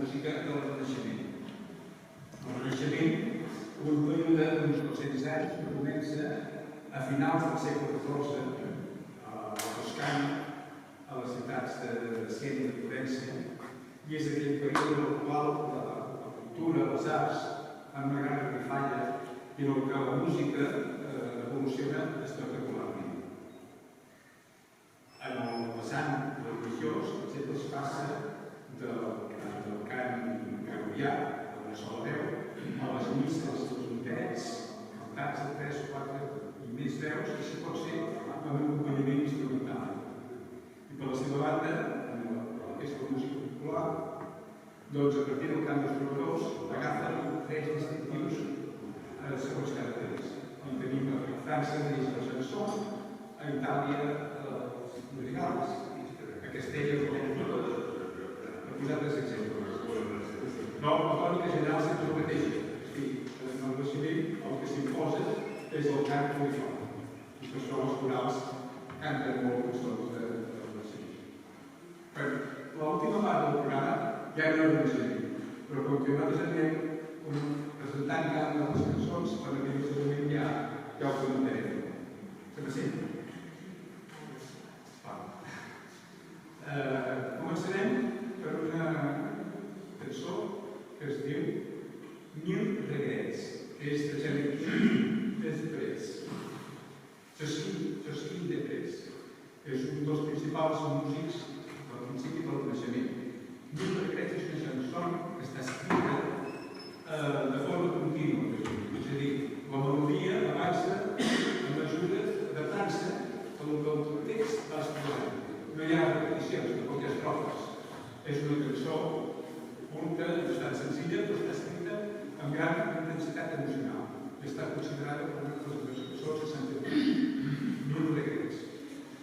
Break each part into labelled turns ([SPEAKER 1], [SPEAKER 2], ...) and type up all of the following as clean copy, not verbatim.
[SPEAKER 1] música del Renaixement. El Renaixement, un període d'uns 200 anys que comença a finals del segle XIV a la Toscana, a les ciutats de Siena i Florència, i és aquell període en el qual la cultura, les arts, fan una gran revifalla i en el que la música evoluciona espectacularment. En el vessant religiós, per exemple, es passa del cant gregorià, a una sola veu, a les misses, els motets, cantats de 3 o 4 i més veus, que això pot ser amb un acompanyament instrumental. I per la seva banda, en aquesta música popular, doncs a partir del cant dels trovadors agafen trets distintius segons cada temps. I tenim a França neix la chanson, a Itàlia els madrigals, a Castella el cantor, per posar 3 exemples. Però la tònica general sempre és el mateix. En el Renaixement el que s'imposa és el cant polifònic. I per això els corals canten molt cançons del Renaixement. L'última part del programa ja no és Renaixement, però com que nosaltres anem presentant cada una de les cançons, per aquell moment ja ho comentarem. Sembla sempre? Començarem per una cançó que es diu Mil regrets, que és de Josquin Després, que és un dels principals músics del principi del Renaixement. Mil regrets és una cançó que està escrita de forma contínua, és a dir, la melodia avança a mesura adaptant-se al que el text va exposant. No hi ha repeticions, tampoc hi ha estrofes. És una cançó curta, bastant senzilla, però està escrita amb gran intensitat emocional. I està considerada com una de les cançons que s'han fet. Mil regrets.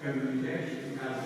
[SPEAKER 1] Que dirigeix cada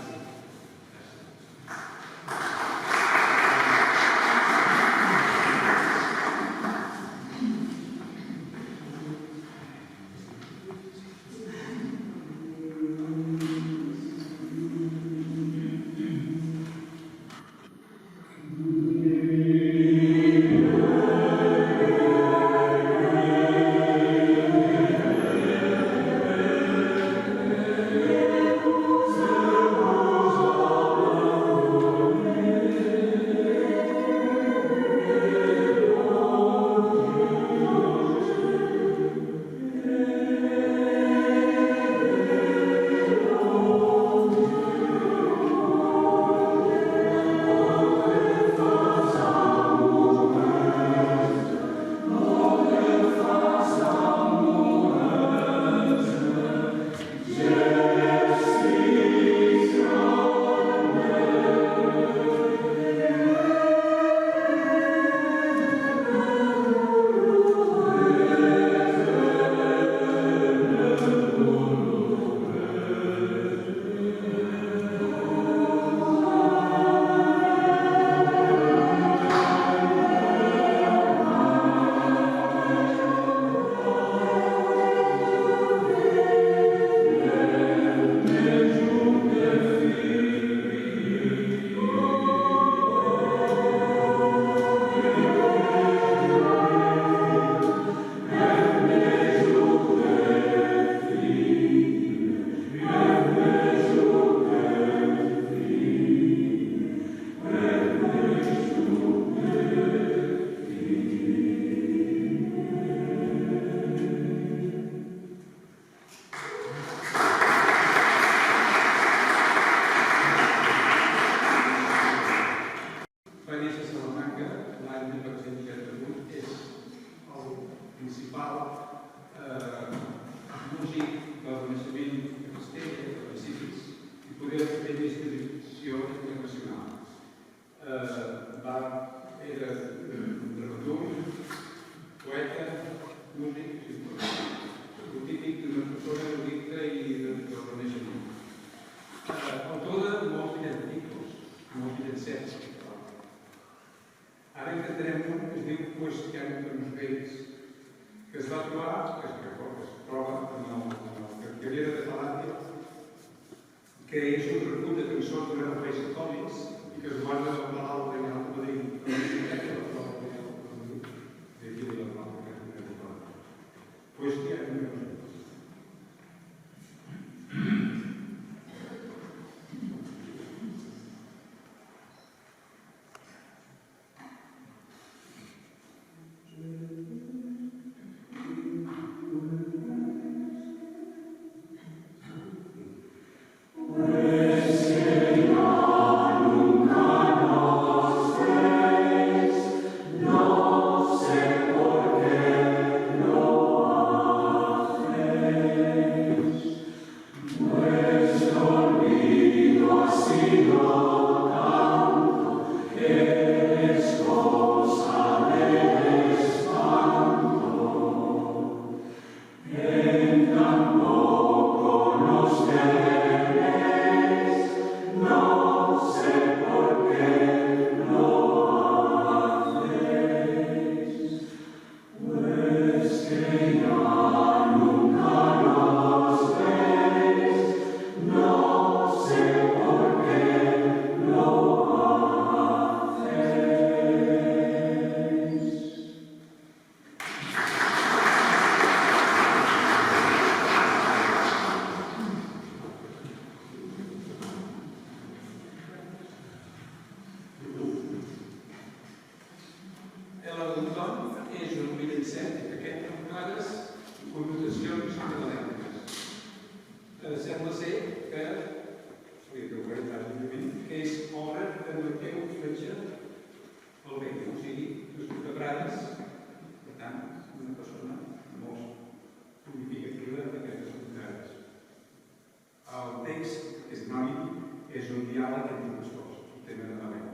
[SPEAKER 1] Ara intentarem un que es diu Qüestion entre uns vells, que es va trobar, que es troba en el Cartellera de Talàndia, que és un recull de cançons de els Reis Catòlics i que es guarda al Palau Reial de Madrid. L'autom és un moviment científic aquest amb clares connotacions acadèmiques. Sembla ser que és obra de Mateu Fletxa el Vell, o sigui, nascut a Prades, per tant, una persona molt significativa d'aquestes comunitats. El text és anònim, és un diàleg entre les coses, un tema de la veu.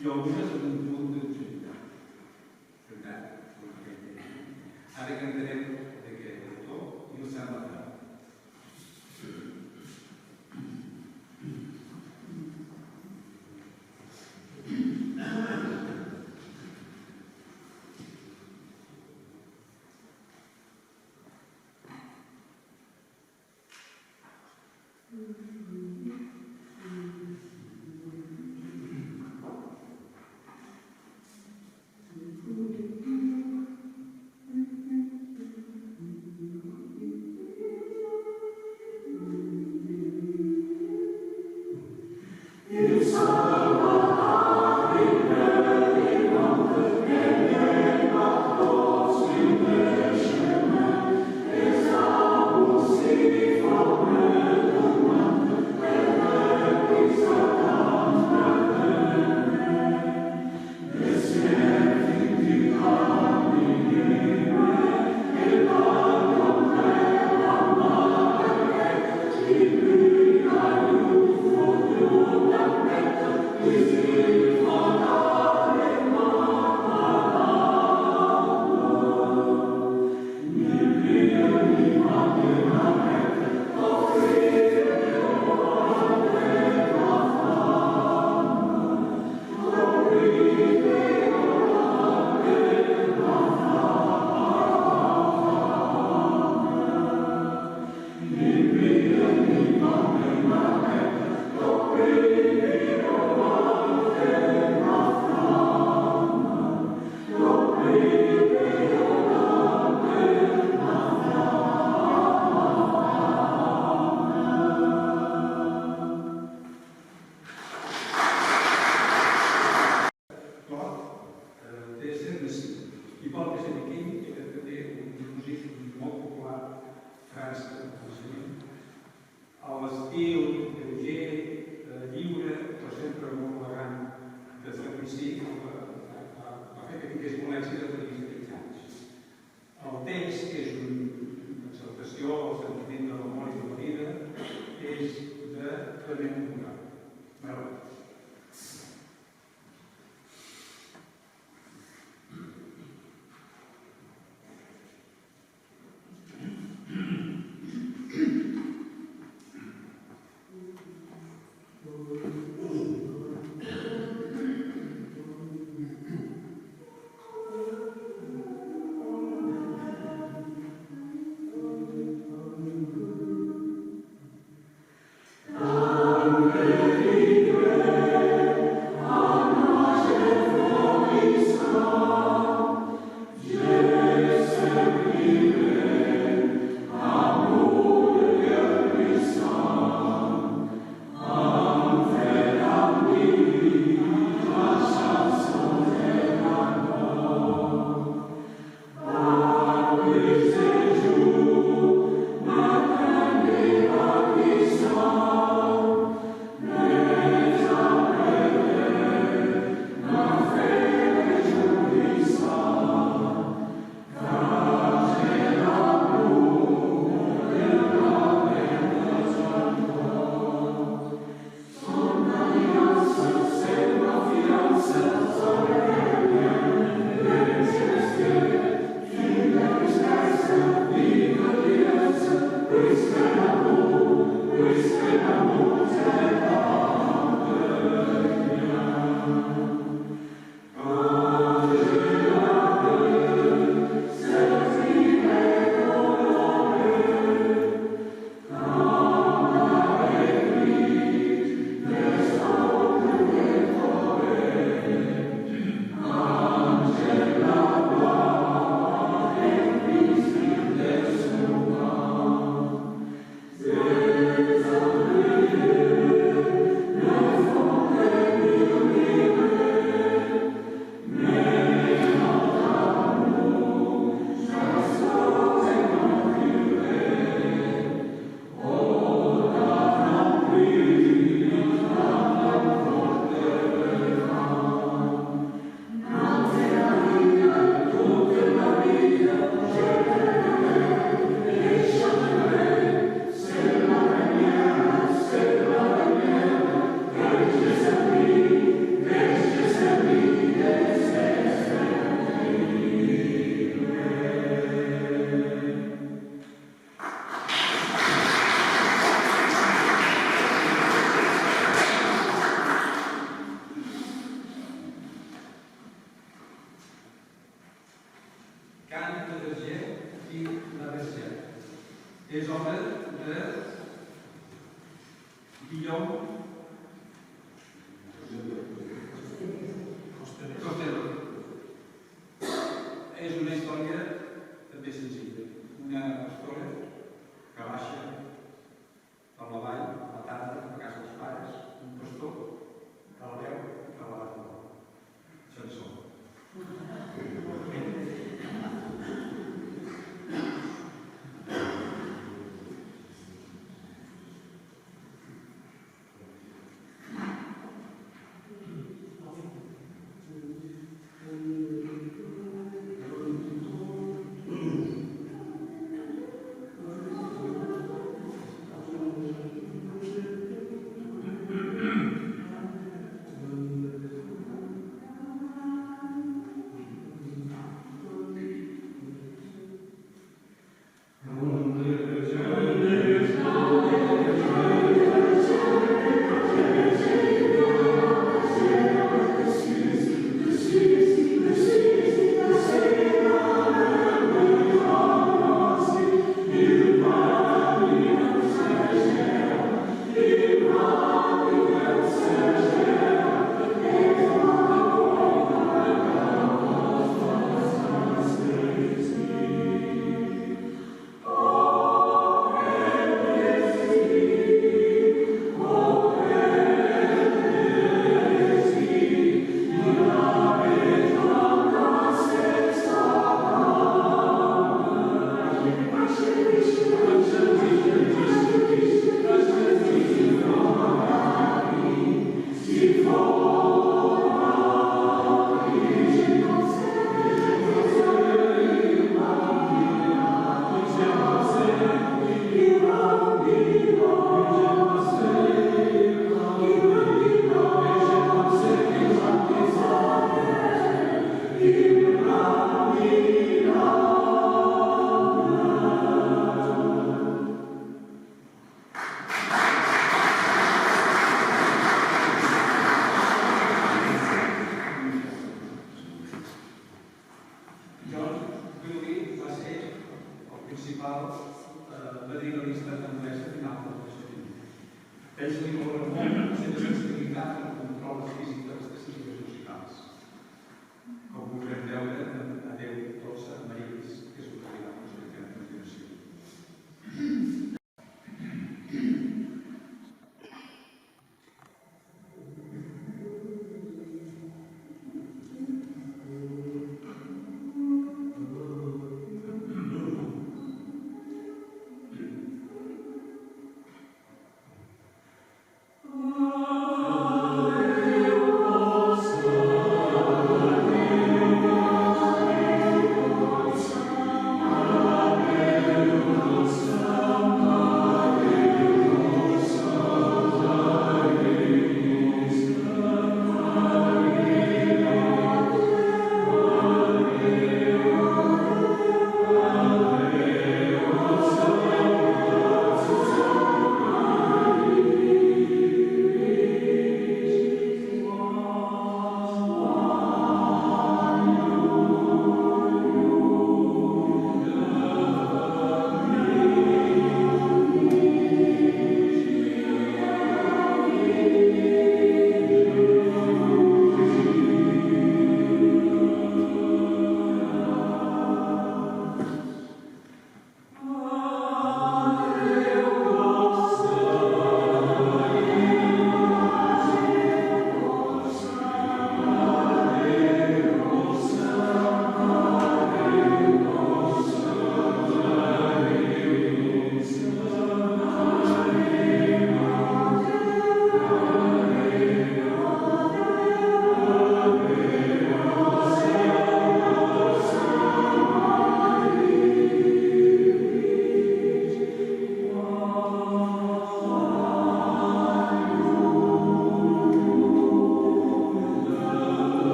[SPEAKER 2] i algunes amb un punt d'objectivitat.
[SPEAKER 1] Per tant, ara que entenem de què l'autor i el Sant Mateu.
[SPEAKER 3] Thank you.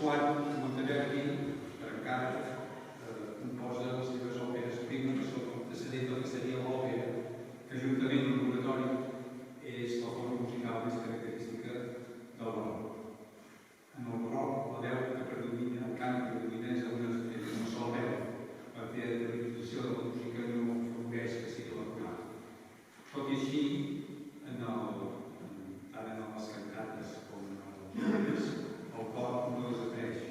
[SPEAKER 2] quan Monteverdi, per encara, composa les seves òperes primes, que són antecedent del que seria l'òpera, que juntament amb l'oratori és la forma musical més característica del barroc. En el barroc, la veu que predomina, el cant que predomina és una sola veu, perquè la realització de la música no afavoreix que sigui la coral. Tot i així, tant en les cantates com en els òperes, el cor no desapareix.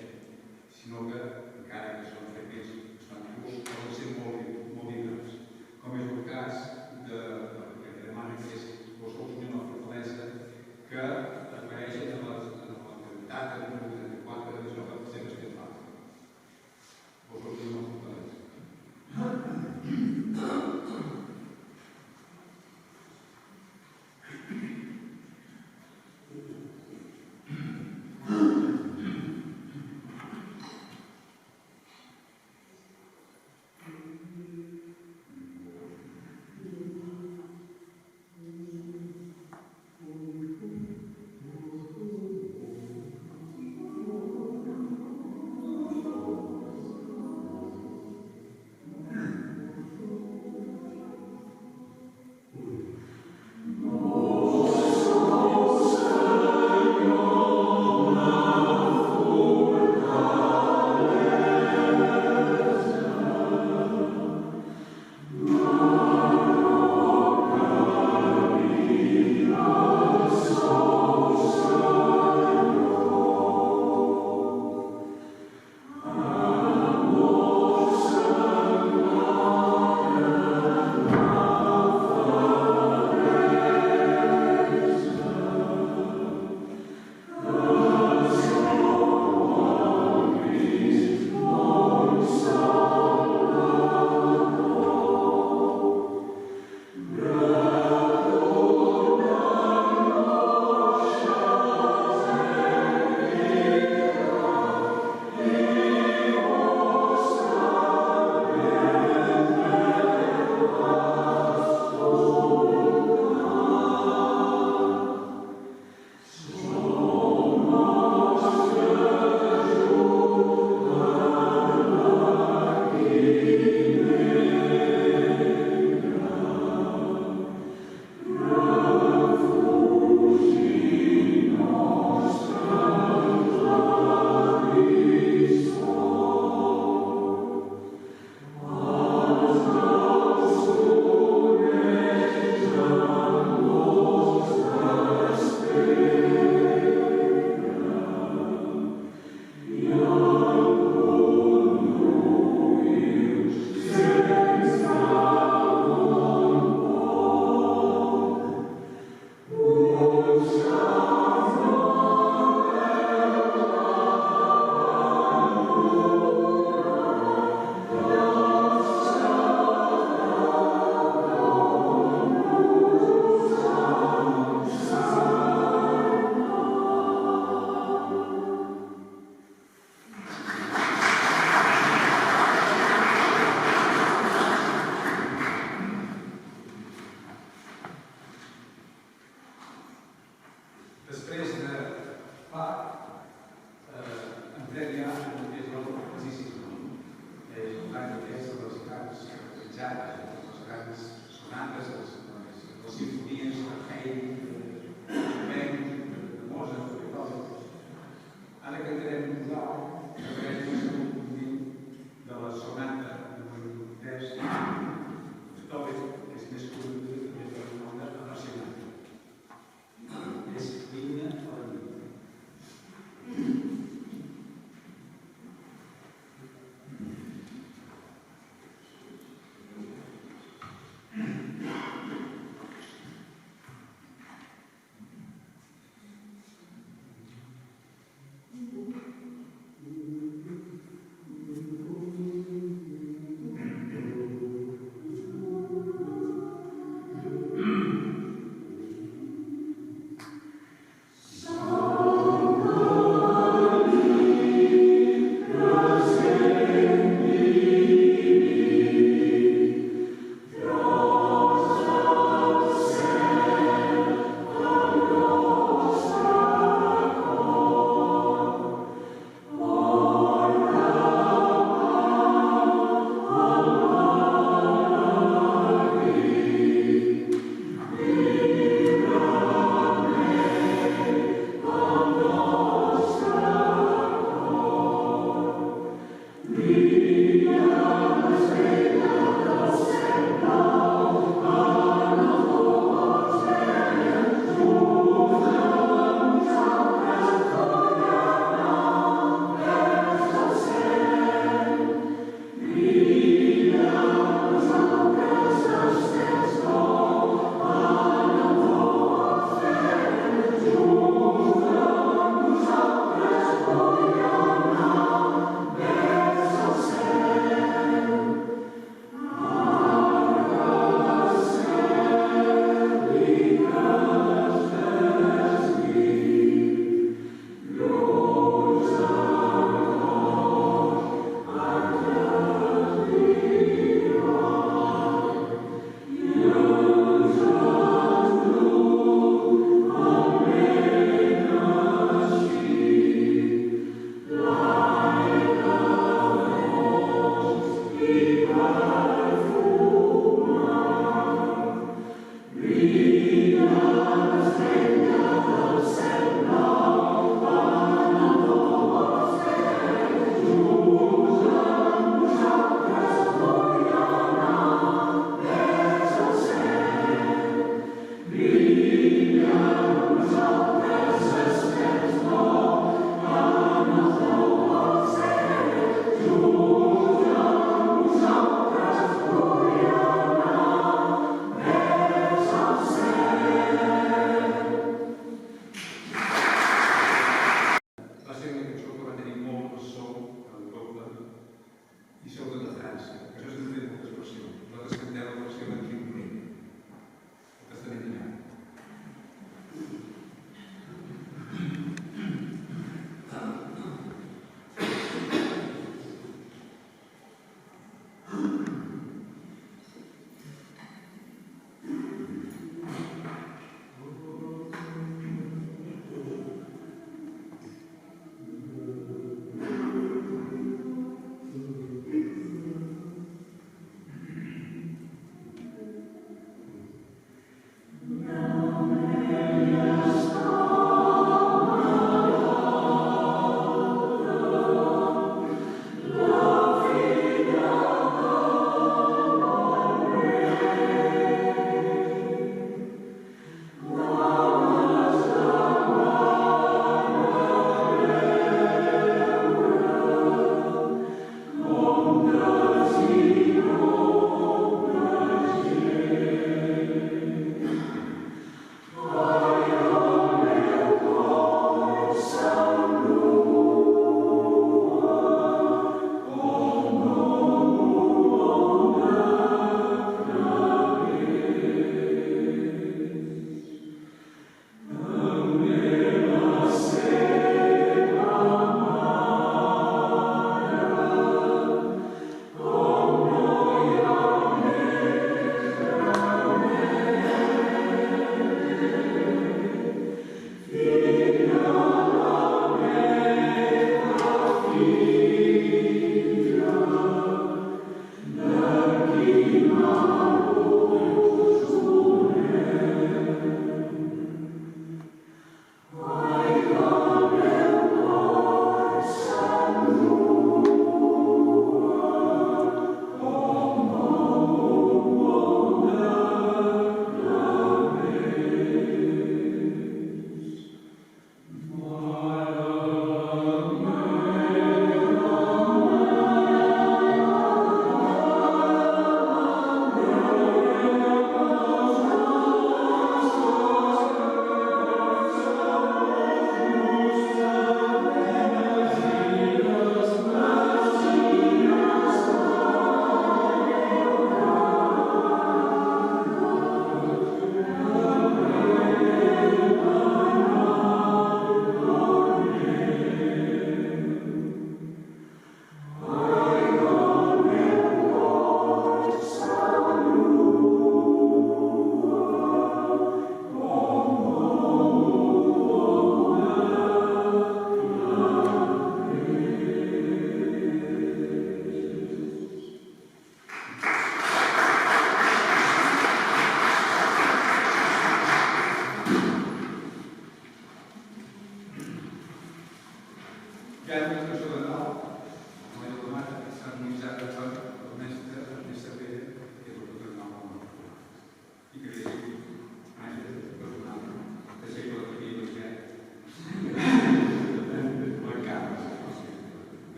[SPEAKER 1] Hi ha una cançó de